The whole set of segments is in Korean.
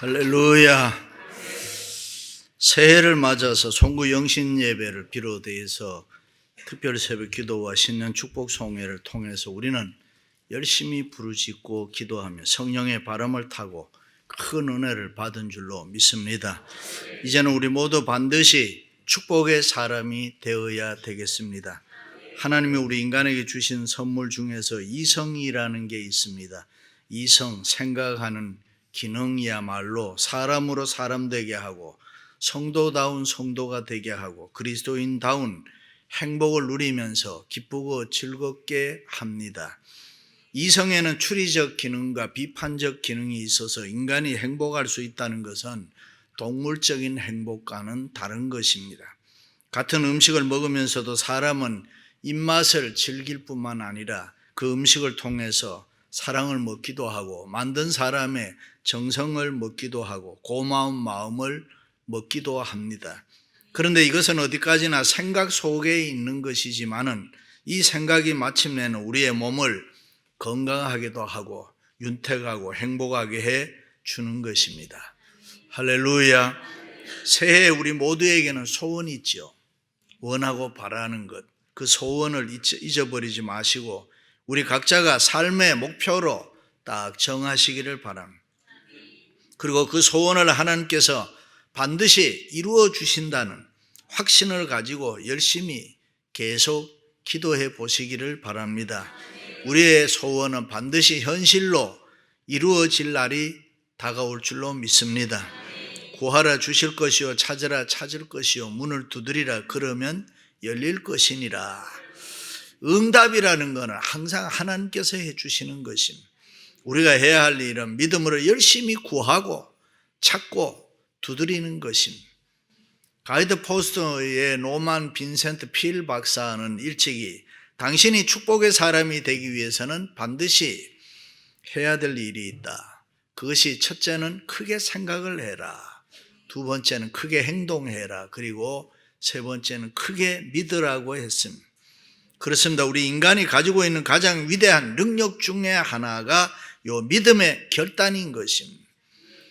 할렐루야. 새해를 맞아서 송구 영신 예배를 비롯해서 특별 새벽 기도와 신년 축복 송회를 통해서 우리는 열심히 부르짖고 기도하며 성령의 바람을 타고 큰 은혜를 받은 줄로 믿습니다. 이제는 우리 모두 반드시 축복의 사람이 되어야 되겠습니다. 하나님이 우리 인간에게 주신 선물 중에서 이성이라는 게 있습니다. 이성, 생각하는 기능이야말로 사람으로 사람 되게 하고 성도다운 성도가 되게 하고 그리스도인다운 행복을 누리면서 기쁘고 즐겁게 합니다. 이성에는 추리적 기능과 비판적 기능이 있어서 인간이 행복할 수 있다는 것은 동물적인 행복과는 다른 것입니다. 같은 음식을 먹으면서도 사람은 입맛을 즐길 뿐만 아니라 그 음식을 통해서 사랑을 먹기도 하고 만든 사람의 정성을 먹기도 하고 고마운 마음을 먹기도 합니다. 그런데 이것은 어디까지나 생각 속에 있는 것이지만은 이 생각이 마침내는 우리의 몸을 건강하게도 하고 윤택하고 행복하게 해 주는 것입니다. 할렐루야. 새해 우리 모두에게는 소원이 있죠. 원하고 바라는 것. 그 소원을 잊어버리지 마시고 우리 각자가 삶의 목표로 딱 정하시기를 바랍니다. 그리고 그 소원을 하나님께서 반드시 이루어 주신다는 확신을 가지고 열심히 계속 기도해 보시기를 바랍니다. 우리의 소원은 반드시 현실로 이루어질 날이 다가올 줄로 믿습니다. 구하라 주실 것이요 찾으라 찾을 것이요 문을 두드리라 그러면 열릴 것이니라. 응답이라는 것은 항상 하나님께서 해주시는 것입니다. 우리가 해야 할 일은 믿음으로 열심히 구하고 찾고 두드리는 것입니다. 가이드 포스터의 노만 빈센트 필 박사는 일찍이 당신이 축복의 사람이 되기 위해서는 반드시 해야 될 일이 있다. 그것이 첫째는 크게 생각을 해라. 두 번째는 크게 행동해라. 그리고 세 번째는 크게 믿으라고 했습니다. 그렇습니다. 우리 인간이 가지고 있는 가장 위대한 능력 중에 하나가 요 믿음의 결단인 것입니다.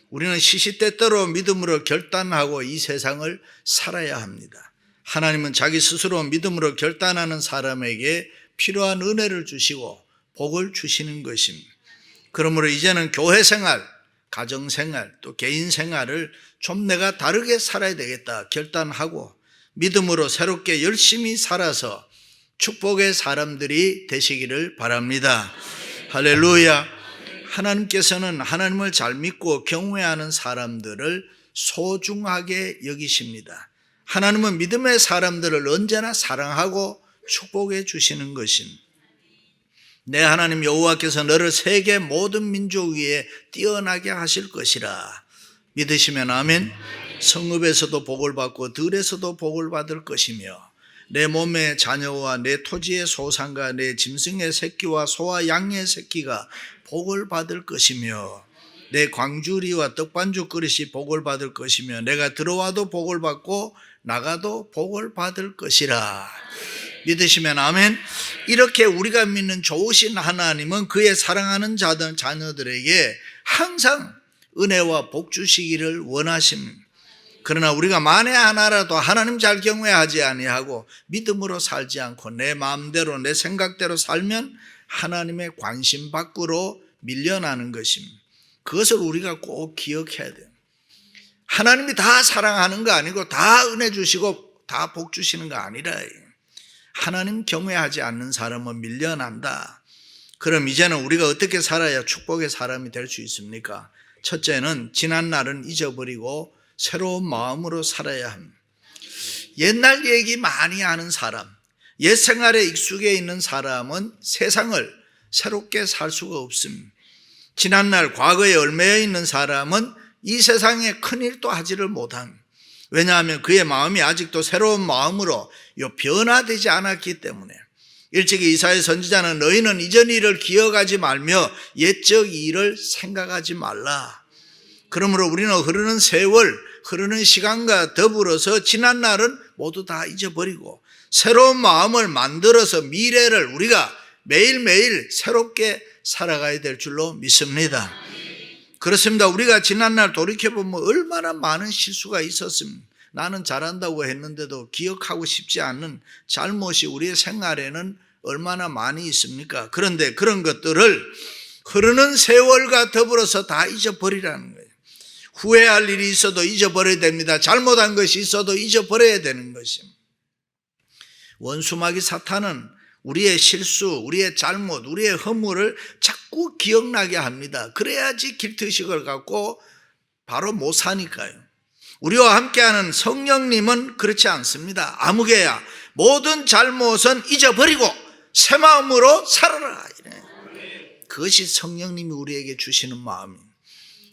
우리는 시시때때로 믿음으로 결단하고 이 세상을 살아야 합니다. 하나님은 자기 스스로 믿음으로 결단하는 사람에게 필요한 은혜를 주시고 복을 주시는 것입니다. 그러므로 이제는 교회 생활, 가정 생활, 또 개인 생활을 좀 내가 다르게 살아야 되겠다 결단하고 믿음으로 새롭게 열심히 살아서 축복의 사람들이 되시기를 바랍니다. 할렐루야. 하나님께서는 하나님을 잘 믿고 경외하는 사람들을 소중하게 여기십니다. 하나님은 믿음의 사람들을 언제나 사랑하고 축복해 주시는 것입니다. 내 하나님 여호와께서 너를 세계 모든 민족 위에 뛰어나게 하실 것이라. 믿으시면 아멘. 성읍에서도 복을 받고 들에서도 복을 받을 것이며 내 몸의 자녀와 내 토지의 소산과 내 짐승의 새끼와 소와 양의 새끼가 복을 받을 것이며 내 광주리와 떡반죽 그릇이 복을 받을 것이며 내가 들어와도 복을 받고 나가도 복을 받을 것이라. 믿으시면 아멘. 이렇게 우리가 믿는 좋으신 하나님은 그의 사랑하는 자녀들에게 항상 은혜와 복 주시기를 원하십니다. 그러나 우리가 만에 하나라도 하나님 잘 경외하지 아니하고 믿음으로 살지 않고 내 마음대로 내 생각대로 살면 하나님의 관심 밖으로 밀려나는 것입니다. 그것을 우리가 꼭 기억해야 돼요. 하나님이 다 사랑하는 거 아니고 다 은혜 주시고 다 복 주시는 거 아니라 하나님 경외하지 않는 사람은 밀려난다. 그럼 이제는 우리가 어떻게 살아야 축복의 사람이 될 수 있습니까? 첫째는 지난 날은 잊어버리고 새로운 마음으로 살아야 합니다. 옛날 얘기 많이 하는 사람, 옛 생활에 익숙해 있는 사람은 세상을 새롭게 살 수가 없습니다. 지난날 과거에 얽매여 있는 사람은 이 세상에 큰일도 하지를 못합니다. 왜냐하면 그의 마음이 아직도 새로운 마음으로 변화되지 않았기 때문에. 일찍이 이사야 선지자는 너희는 이전 일을 기억하지 말며 옛적 일을 생각하지 말라. 그러므로 우리는 흐르는 세월, 흐르는 시간과 더불어서 지난 날은 모두 다 잊어버리고 새로운 마음을 만들어서 미래를 우리가 매일매일 새롭게 살아가야 될 줄로 믿습니다. 그렇습니다. 우리가 지난날 돌이켜보면 얼마나 많은 실수가 있었습니다. 나는 잘한다고 했는데도 기억하고 싶지 않는 잘못이 우리의 생활에는 얼마나 많이 있습니까? 그런데 그런 것들을 흐르는 세월과 더불어서 다 잊어버리라는 거예요. 후회할 일이 있어도 잊어버려야 됩니다. 잘못한 것이 있어도 잊어버려야 되는 것입니다. 원수마귀 사탄은 우리의 실수, 우리의 잘못, 우리의 허물을 자꾸 기억나게 합니다. 그래야지 길트의식을 갖고 바로 못 사니까요. 우리와 함께하는 성령님은 그렇지 않습니다. 아무개야 모든 잘못은 잊어버리고 새 마음으로 살아라. 그것이 성령님이 우리에게 주시는 마음입니다.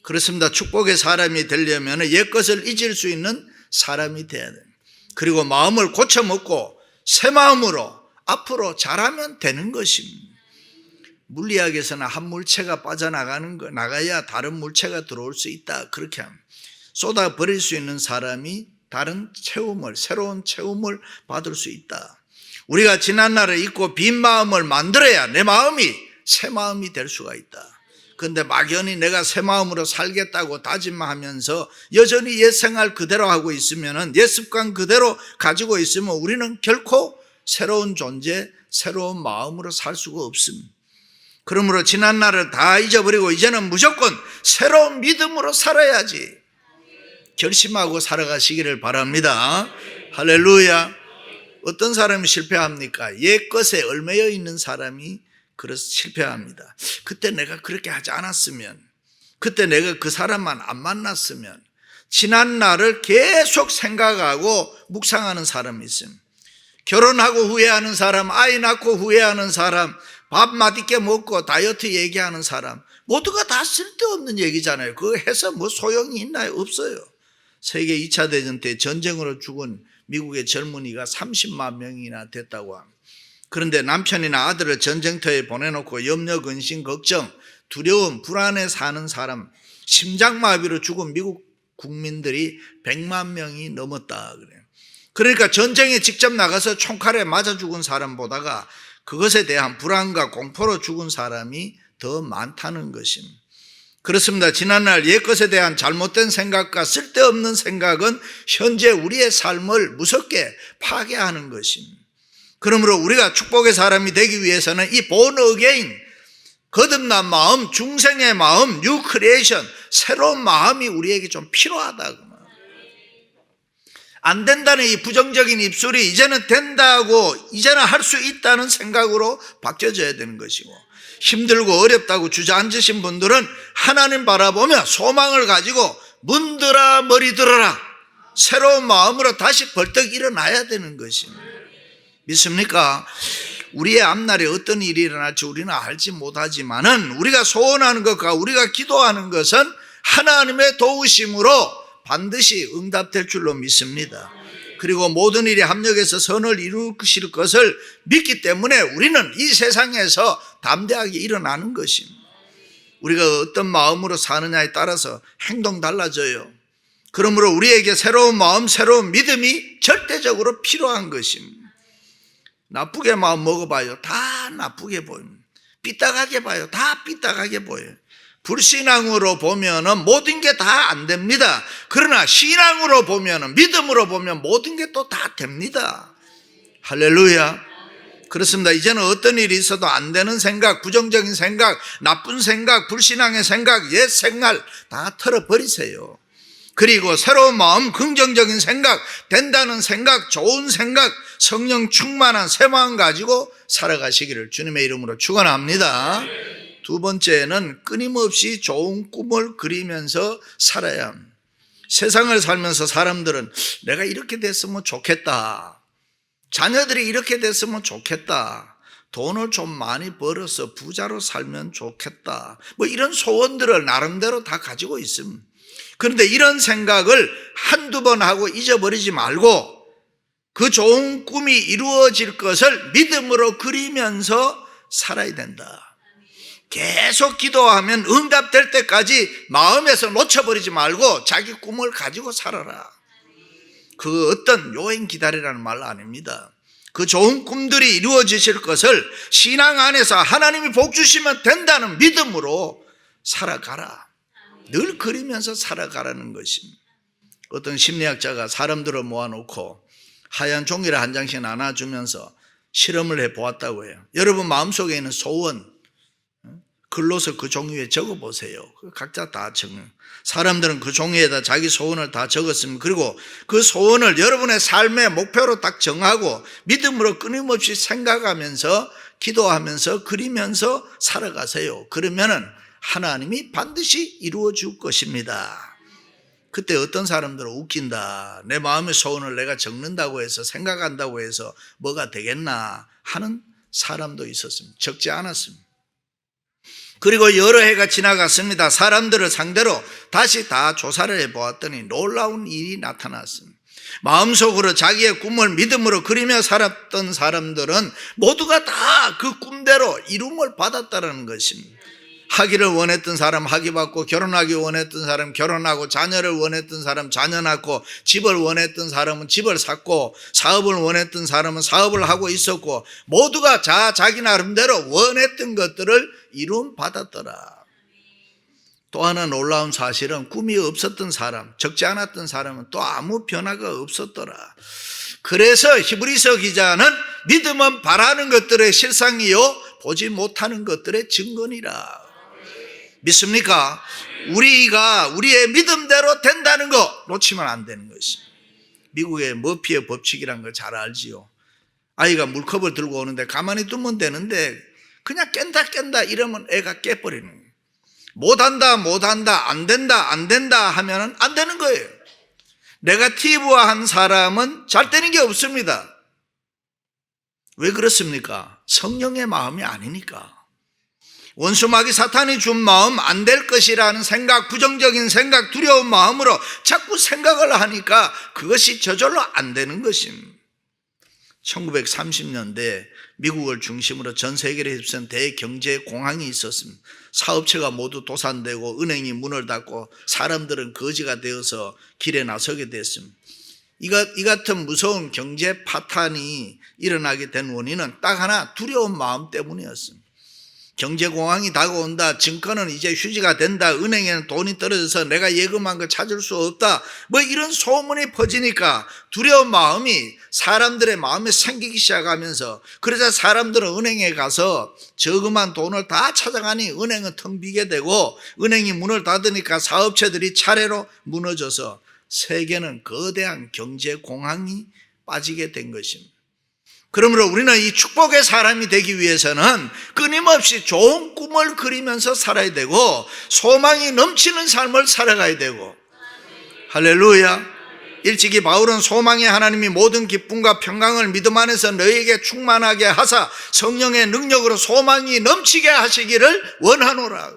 그렇습니다. 축복의 사람이 되려면 옛것을 잊을 수 있는 사람이 돼야 됩니다. 그리고 마음을 고쳐먹고 새 마음으로 앞으로 잘하면 되는 것입니다. 물리학에서는 한 물체가 나가야 다른 물체가 들어올 수 있다. 그렇게 합니다. 쏟아버릴 수 있는 사람이 다른 체험을, 새로운 체험을 받을 수 있다. 우리가 지난날을 잊고 빈 마음을 만들어야 내 마음이 새 마음이 될 수가 있다. 그런데 막연히 내가 새 마음으로 살겠다고 다짐하면서 여전히 옛 생활 그대로 하고 있으면, 옛 습관 그대로 가지고 있으면 우리는 결코 새로운 존재, 새로운 마음으로 살 수가 없습니다. 그러므로 지난날을 다 잊어버리고 이제는 무조건 새로운 믿음으로 살아야지 결심하고 살아가시기를 바랍니다. 할렐루야. 어떤 사람이 실패합니까? 옛 것에 얽매여 있는 사람이 그래서 실패합니다. 그때 내가 그렇게 하지 않았으면, 그때 내가 그 사람만 안 만났으면, 지난 날을 계속 생각하고 묵상하는 사람이 있습니다. 결혼하고 후회하는 사람, 아이 낳고 후회하는 사람, 밥 맛있게 먹고 다이어트 얘기하는 사람, 모두가 다 쓸데없는 얘기잖아요. 그거 해서 뭐 소용이 있나요? 없어요. 세계 2차 대전 때 전쟁으로 죽은 미국의 젊은이가 30만 명이나 됐다고 합니다. 그런데 남편이나 아들을 전쟁터에 보내놓고 염려, 근심, 걱정, 두려움, 불안에 사는 사람, 심장마비로 죽은 미국 국민들이 100만 명이 넘었다 그래요. 그러니까 전쟁에 직접 나가서 총칼에 맞아 죽은 사람보다가 그것에 대한 불안과 공포로 죽은 사람이 더 많다는 것입니다. 그렇습니다. 지난날 옛것에 대한 잘못된 생각과 쓸데없는 생각은 현재 우리의 삶을 무섭게 파괴하는 것입니다. 그러므로 우리가 축복의 사람이 되기 위해서는 이 born again, 거듭난 마음, 중생의 마음, 뉴 크리에이션, 새로운 마음이 우리에게 좀 필요하다. 안 된다는 이 부정적인 입술이 이제는 된다고, 이제는 할 수 있다는 생각으로 바뀌어져야 되는 것이고, 힘들고 어렵다고 주저앉으신 분들은 하나님 바라보며 소망을 가지고 문들아 머리 들어라, 새로운 마음으로 다시 벌떡 일어나야 되는 것입니다. 믿습니까? 우리의 앞날에 어떤 일이 일어날지 우리는 알지 못하지만은 우리가 소원하는 것과 우리가 기도하는 것은 하나님의 도우심으로 반드시 응답될 줄로 믿습니다. 그리고 모든 일이 합력해서 선을 이루실 것을 믿기 때문에 우리는 이 세상에서 담대하게 일어나는 것입니다. 우리가 어떤 마음으로 사느냐에 따라서 행동 달라져요. 그러므로 우리에게 새로운 마음, 새로운 믿음이 절대적으로 필요한 것입니다. 나쁘게 마음 먹어봐요. 다 나쁘게 보입니다. 삐딱하게 봐요. 다 삐딱하게 보여요. 불신앙으로 보면은 모든 게 다 안 됩니다. 그러나 신앙으로 보면은, 믿음으로 보면 모든 게 또 다 됩니다. 할렐루야. 그렇습니다. 이제는 어떤 일이 있어도 안 되는 생각, 부정적인 생각, 나쁜 생각, 불신앙의 생각, 옛 생활 다 털어버리세요. 그리고 새로운 마음, 긍정적인 생각, 된다는 생각, 좋은 생각, 성령 충만한 새 마음 가지고 살아가시기를 주님의 이름으로 축원합니다. 두 번째는 끊임없이 좋은 꿈을 그리면서 살아야 합니다. 세상을 살면서 사람들은 내가 이렇게 됐으면 좋겠다, 자녀들이 이렇게 됐으면 좋겠다, 돈을 좀 많이 벌어서 부자로 살면 좋겠다, 뭐 이런 소원들을 나름대로 다 가지고 있습니다. 그런데 이런 생각을 한두 번 하고 잊어버리지 말고 그 좋은 꿈이 이루어질 것을 믿음으로 그리면서 살아야 된다. 계속 기도하면 응답될 때까지 마음에서 놓쳐버리지 말고 자기 꿈을 가지고 살아라. 그 어떤 요행 기다리라는 말 아닙니다. 그 좋은 꿈들이 이루어지실 것을 신앙 안에서 하나님이 복 주시면 된다는 믿음으로 살아가라. 늘 그리면서 살아가라는 것입니다. 어떤 심리학자가 사람들을 모아놓고 하얀 종이를 한 장씩 나눠주면서 실험을 해보았다고 해요. 여러분 마음속에 있는 소원 글로서 그 종이에 적어보세요. 각자 다 적는. 사람들은 그 종이에다 자기 소원을 다 적었습니다. 그리고 그 소원을 여러분의 삶의 목표로 딱 정하고 믿음으로 끊임없이 생각하면서 기도하면서 그리면서 살아가세요. 그러면은 하나님이 반드시 이루어 줄 것입니다. 그때 어떤 사람들은 웃긴다. 내 마음의 소원을 내가 적는다고 해서 생각한다고 해서 뭐가 되겠나 하는 사람도 있었습니다. 적지 않았습니다. 그리고 여러 해가 지나갔습니다. 사람들을 상대로 다시 다 조사를 해보았더니 놀라운 일이 나타났습니다. 마음속으로 자기의 꿈을 믿음으로 그리며 살았던 사람들은 모두가 다 그 꿈대로 이룸을 받았다는 것입니다. 하기를 원했던 사람 하기 받고, 결혼하기 원했던 사람 결혼하고, 자녀를 원했던 사람 자녀 낳고, 집을 원했던 사람은 집을 샀고, 사업을 원했던 사람은 사업을 하고 있었고, 모두가 자기 나름대로 원했던 것들을 이룸 받았더라. 또 하나 놀라운 사실은 꿈이 없었던 사람, 적지 않았던 사람은 또 아무 변화가 없었더라. 그래서 히브리서 기자는 믿음은 바라는 것들의 실상이요 보지 못하는 것들의 증거니라. 믿습니까? 우리가 우리의 믿음대로 된다는 거 놓치면 안 되는 것입니다. 미국의 머피의 법칙이란 걸 잘 알지요. 아이가 물컵을 들고 오는데 가만히 두면 되는데 그냥 깬다 이러면 애가 깨버리는 거예요. 못한다 안 된다 하면은 안 되는 거예요. 네거티브한 사람은 잘 되는 게 없습니다. 왜 그렇습니까? 성령의 마음이 아니니까. 원수마귀 사탄이 준 마음, 안 될 것이라는 생각, 부정적인 생각, 두려운 마음으로 자꾸 생각을 하니까 그것이 저절로 안 되는 것입니다. 1930년대 미국을 중심으로 전 세계를 휩쓴 대경제 공황이 있었습니다. 사업체가 모두 도산되고 은행이 문을 닫고 사람들은 거지가 되어서 길에 나서게 됐습니다. 이 같은 무서운 경제 파탄이 일어나게 된 원인은 딱 하나, 두려운 마음 때문이었습니다. 경제공황이 다가온다, 증권은 이제 휴지가 된다, 은행에는 돈이 떨어져서 내가 예금한 거 찾을 수 없다, 뭐 이런 소문이 퍼지니까 두려운 마음이 사람들의 마음에 생기기 시작하면서, 그러자 사람들은 은행에 가서 저금한 돈을 다 찾아가니 은행은 텅 비게 되고, 은행이 문을 닫으니까 사업체들이 차례로 무너져서 세계는 거대한 경제공황이 빠지게 된 것입니다. 그러므로 우리는 이 축복의 사람이 되기 위해서는 끊임없이 좋은 꿈을 그리면서 살아야 되고, 소망이 넘치는 삶을 살아가야 되고. 할렐루야. 일찍이 바울은 소망의 하나님이 모든 기쁨과 평강을 믿음 안에서 너희에게 충만하게 하사 성령의 능력으로 소망이 넘치게 하시기를 원하노라.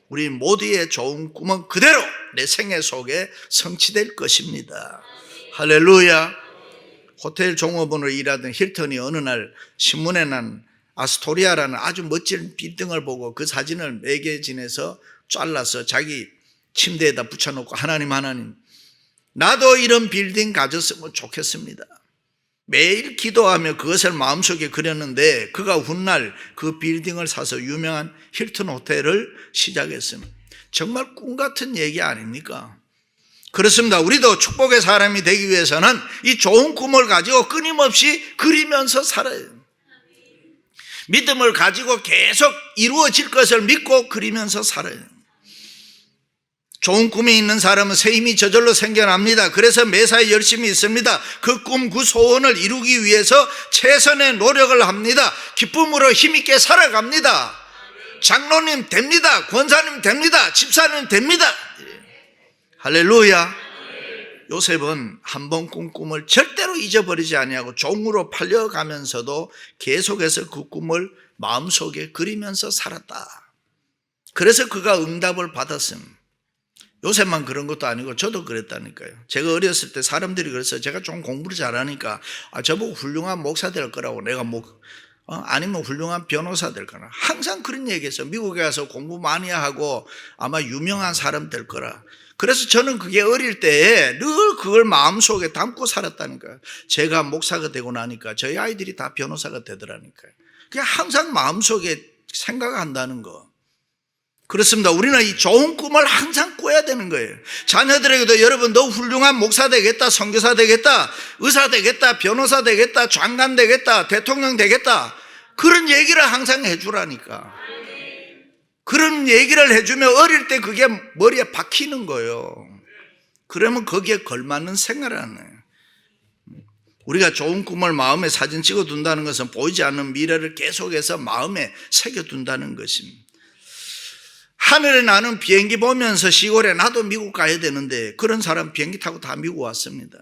우리 모두의 좋은 꿈은 그대로 내 생애 속에 성취될 것입니다. 할렐루야. 호텔 종업원으로 일하던 힐턴이 어느 날 신문에 난 아스토리아라는 아주 멋진 빌딩을 보고 그 사진을 매거진에서 잘라서 자기 침대에다 붙여놓고, 하나님 나도 이런 빌딩 가졌으면 좋겠습니다. 매일 기도하며 그것을 마음속에 그렸는데 그가 훗날 그 빌딩을 사서 유명한 힐튼 호텔을 시작했습니다. 정말 꿈 같은 얘기 아닙니까? 그렇습니다. 우리도 축복의 사람이 되기 위해서는 이 좋은 꿈을 가지고 끊임없이 그리면서 살아야 돼요. 믿음을 가지고 계속 이루어질 것을 믿고 그리면서 살아야 돼요. 좋은 꿈이 있는 사람은 새 힘이 저절로 생겨납니다. 그래서 매사에 열심히 있습니다. 그 꿈, 그 소원을 이루기 위해서 최선의 노력을 합니다. 기쁨으로 힘있게 살아갑니다. 장로님 됩니다. 권사님 됩니다. 집사님 됩니다. 할렐루야. 요셉은 한 번 꾼 꿈을 절대로 잊어버리지 아니하고 종으로 팔려가면서도 계속해서 그 꿈을 마음속에 그리면서 살았다. 그래서 그가 응답을 받았습니다. 요셉만 그런 것도 아니고 저도 그랬다니까요. 제가 어렸을 때 사람들이 그랬어요. 제가 좀 공부를 잘하니까 저보고 훌륭한 목사 될 거라고, 내가 아니면 훌륭한 변호사 될 거라. 항상 그런 얘기했어요. 미국에 가서 공부 많이 하고 아마 유명한 사람 될 거라. 그래서 저는 그게 어릴 때에 늘 그걸 마음속에 담고 살았다니까요. 제가 목사가 되고 나니까 저희 아이들이 다 변호사가 되더라니까요. 그냥 항상 마음속에 생각한다는 거. 그렇습니다. 우리는 이 좋은 꿈을 항상 꿔야 되는 거예요. 자녀들에게도 여러분 너 훌륭한 목사 되겠다, 선교사 되겠다, 의사 되겠다, 변호사 되겠다, 장관 되겠다, 대통령 되겠다, 그런 얘기를 항상 해주라니까. 그런 얘기를 해주면 어릴 때 그게 머리에 박히는 거예요. 그러면 거기에 걸맞는 생활을 하는 거예요. 우리가 좋은 꿈을 마음에 사진 찍어둔다는 것은 보이지 않는 미래를 계속해서 마음에 새겨둔다는 것입니다. 하늘에 나는 비행기 보면서 시골에 나도 미국 가야 되는데 그런 사람 비행기 타고 다 미국 왔습니다.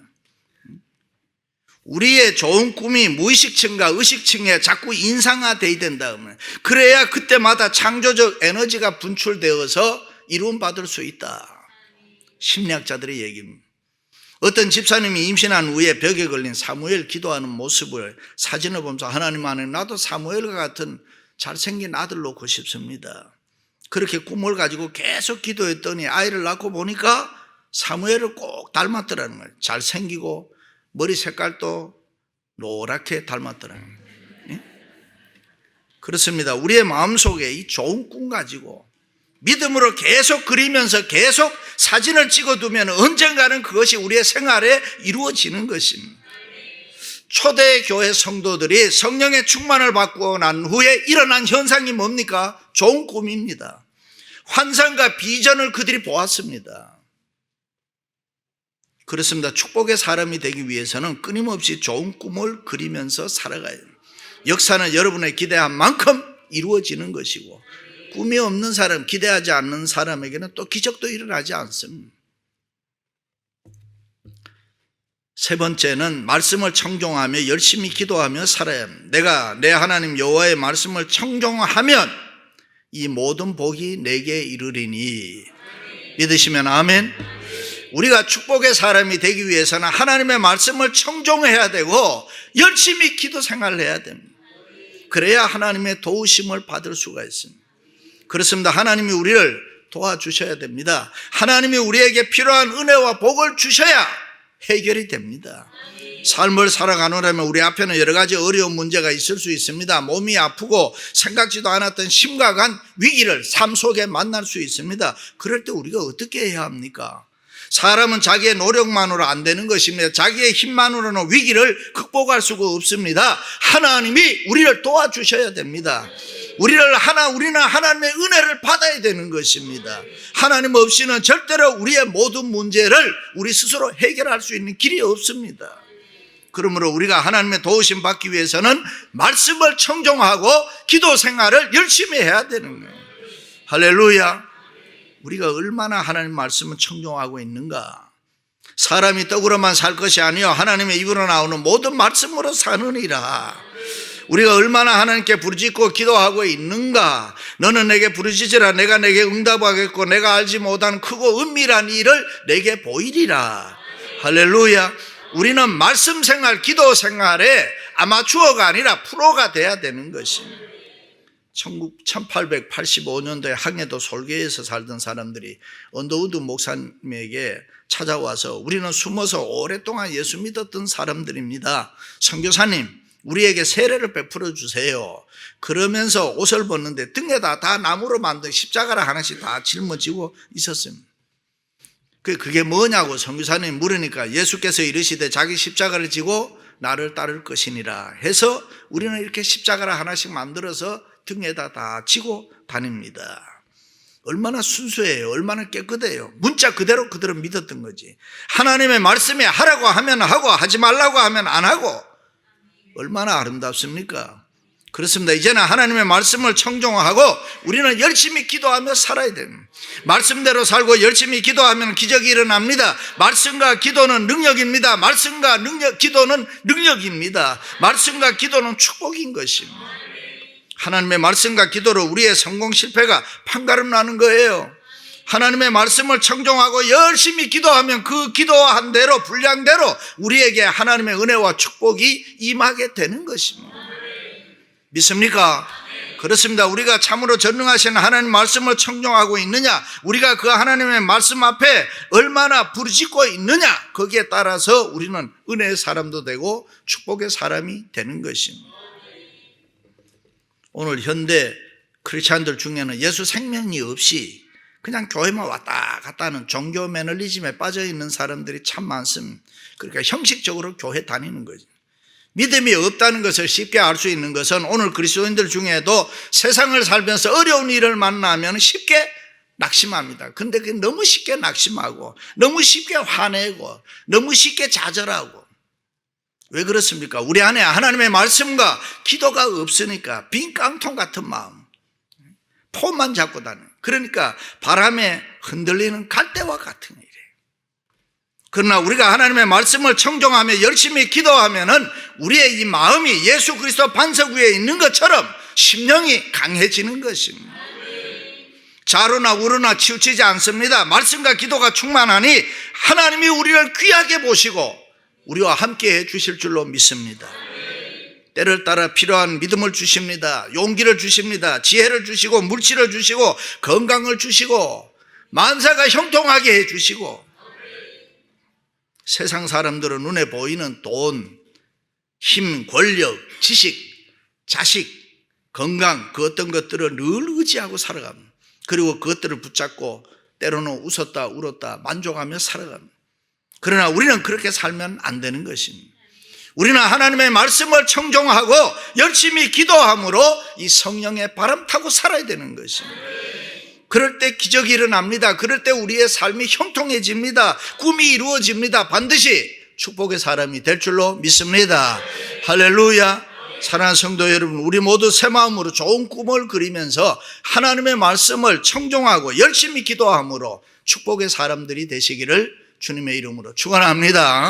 우리의 좋은 꿈이 무의식층과 의식층에 자꾸 인상화되어야 된다. 그래야 그때마다 창조적 에너지가 분출되어서 이루어받을 수 있다. 심리학자들의 얘기입니다. 어떤 집사님이 임신한 후에 벽에 걸린 사무엘 기도하는 모습을 사진을 보면서 하나님 안에 나도 사무엘과 같은 잘생긴 아들 놓고 싶습니다. 그렇게 꿈을 가지고 계속 기도했더니 아이를 낳고 보니까 사무엘을 꼭 닮았더라는 거예요. 잘생기고 머리 색깔도 노랗게 닮았더라는 거예요. 그렇습니다. 우리의 마음속에 이 좋은 꿈 가지고 믿음으로 계속 그리면서 계속 사진을 찍어두면 언젠가는 그것이 우리의 생활에 이루어지는 것입니다. 초대교회 성도들이 성령의 충만을 받고 난 후에 일어난 현상이 뭡니까? 좋은 꿈입니다. 환상과 비전을 그들이 보았습니다. 그렇습니다. 축복의 사람이 되기 위해서는 끊임없이 좋은 꿈을 그리면서 살아가야 됩니다. 역사는 여러분의 기대한 만큼 이루어지는 것이고 꿈이 없는 사람, 기대하지 않는 사람에게는 또 기적도 일어나지 않습니다. 세 번째는 말씀을 청종하며 열심히 기도하며 살아야 합니다. 내가 내 하나님 여호와의 말씀을 청종하면 이 모든 복이 내게 이르리니. 믿으시면 아멘. 우리가 축복의 사람이 되기 위해서는 하나님의 말씀을 청종해야 되고 열심히 기도 생활을 해야 됩니다. 그래야 하나님의 도우심을 받을 수가 있습니다. 그렇습니다. 하나님이 우리를 도와주셔야 됩니다. 하나님이 우리에게 필요한 은혜와 복을 주셔야 해결이 됩니다. 삶을 살아가느라면 우리 앞에는 여러 가지 어려운 문제가 있을 수 있습니다. 몸이 아프고 생각지도 않았던 심각한 위기를 삶 속에 만날 수 있습니다. 그럴 때 우리가 어떻게 해야 합니까? 사람은 자기의 노력만으로 안 되는 것입니다. 자기의 힘만으로는 위기를 극복할 수가 없습니다. 하나님이 우리를 도와주셔야 됩니다. 우리는 하나님의 은혜를 받아야 되는 것입니다. 하나님 없이는 절대로 우리의 모든 문제를 우리 스스로 해결할 수 있는 길이 없습니다. 그러므로 우리가 하나님의 도우심 받기 위해서는 말씀을 청종하고 기도 생활을 열심히 해야 되는 거예요. 할렐루야. 우리가 얼마나 하나님 말씀을 청종하고 있는가. 사람이 떡으로만 살 것이 아니요 하나님의 입으로 나오는 모든 말씀으로 사느니라. 우리가 얼마나 하나님께 부르짖고 기도하고 있는가. 너는 내게 부르짖으라. 내가 내게 응답하겠고 내가 알지 못한 크고 은밀한 일을 내게 보이리라. 할렐루야. 우리는 말씀 생활, 기도 생활에 아마추어가 아니라 프로가 돼야 되는 것입니다. 1885년도에 항해도 솔개에서 살던 사람들이 언더우드 목사님에게 찾아와서 우리는 숨어서 오랫동안 예수 믿었던 사람들입니다. 선교사님, 우리에게 세례를 베풀어 주세요. 그러면서 옷을 벗는데 등에다 다 나무로 만든 십자가를 하나씩 다 짊어지고 있었습니다. 그게 뭐냐고 선교사님 물으니까 예수께서 이르시되 자기 십자가를 지고 나를 따를 것이니라 해서 우리는 이렇게 십자가를 하나씩 만들어서 등에다 다 지고 다닙니다. 얼마나 순수해요. 얼마나 깨끗해요. 문자 그대로 믿었던 거지. 하나님의 말씀에 하라고 하면 하고 하지 말라고 하면 안 하고 얼마나 아름답습니까? 그렇습니다. 이제는 하나님의 말씀을 청종하고 우리는 열심히 기도하며 살아야 됩니다. 말씀대로 살고 열심히 기도하면 기적이 일어납니다. 말씀과 기도는 능력입니다. 말씀과 기도는 능력입니다. 말씀과 기도는 축복인 것입니다. 하나님의 말씀과 기도로 우리의 성공 실패가 판가름 나는 거예요. 하나님의 말씀을 청종하고 열심히 기도하면 그 기도한 대로 분량대로 우리에게 하나님의 은혜와 축복이 임하게 되는 것입니다. 믿습니까? 그렇습니다. 우리가 참으로 전능하신 하나님 말씀을 청종하고 있느냐, 우리가 그 하나님의 말씀 앞에 얼마나 부르짖고 있느냐, 거기에 따라서 우리는 은혜의 사람도 되고 축복의 사람이 되는 것입니다. 오늘 현대 크리스찬들 중에는 예수 생명이 없이 그냥 교회만 왔다 갔다 하는 종교 매너리즘에 빠져 있는 사람들이 참 많습니다. 그러니까 형식적으로 교회 다니는 거죠. 믿음이 없다는 것을 쉽게 알 수 있는 것은 오늘 그리스도인들 중에도 세상을 살면서 어려운 일을 만나면 쉽게 낙심합니다. 근데 그게 너무 쉽게 낙심하고 너무 쉽게 화내고 너무 쉽게 좌절하고, 왜 그렇습니까? 우리 안에 하나님의 말씀과 기도가 없으니까 빈 깡통 같은 마음, 폼만 잡고 다녀요. 그러니까 바람에 흔들리는 갈대와 같은 일이에요. 그러나 우리가 하나님의 말씀을 청종하며 열심히 기도하면은 우리의 이 마음이 예수 그리스도 반석 위에 있는 것처럼 심령이 강해지는 것입니다. 좌로나 우로나 치우치지 않습니다. 말씀과 기도가 충만하니 하나님이 우리를 귀하게 보시고 우리와 함께 해 주실 줄로 믿습니다. 때를 따라 필요한 믿음을 주십니다. 용기를 주십니다. 지혜를 주시고 물질을 주시고 건강을 주시고 만사가 형통하게 해 주시고, 세상 사람들은 눈에 보이는 돈, 힘, 권력, 지식, 자식, 건강, 그 어떤 것들을 늘 의지하고 살아갑니다. 그리고 그것들을 붙잡고 때로는 웃었다 울었다 만족하며 살아갑니다. 그러나 우리는 그렇게 살면 안 되는 것입니다. 우리는 하나님의 말씀을 청종하고 열심히 기도함으로 이 성령의 바람 타고 살아야 되는 것입니다. 그럴 때 기적이 일어납니다. 그럴 때 우리의 삶이 형통해집니다. 꿈이 이루어집니다. 반드시 축복의 사람이 될 줄로 믿습니다. 할렐루야. 사랑하는 성도 여러분, 우리 모두 새 마음으로 좋은 꿈을 그리면서 하나님의 말씀을 청종하고 열심히 기도함으로 축복의 사람들이 되시기를 주님의 이름으로 축원합니다.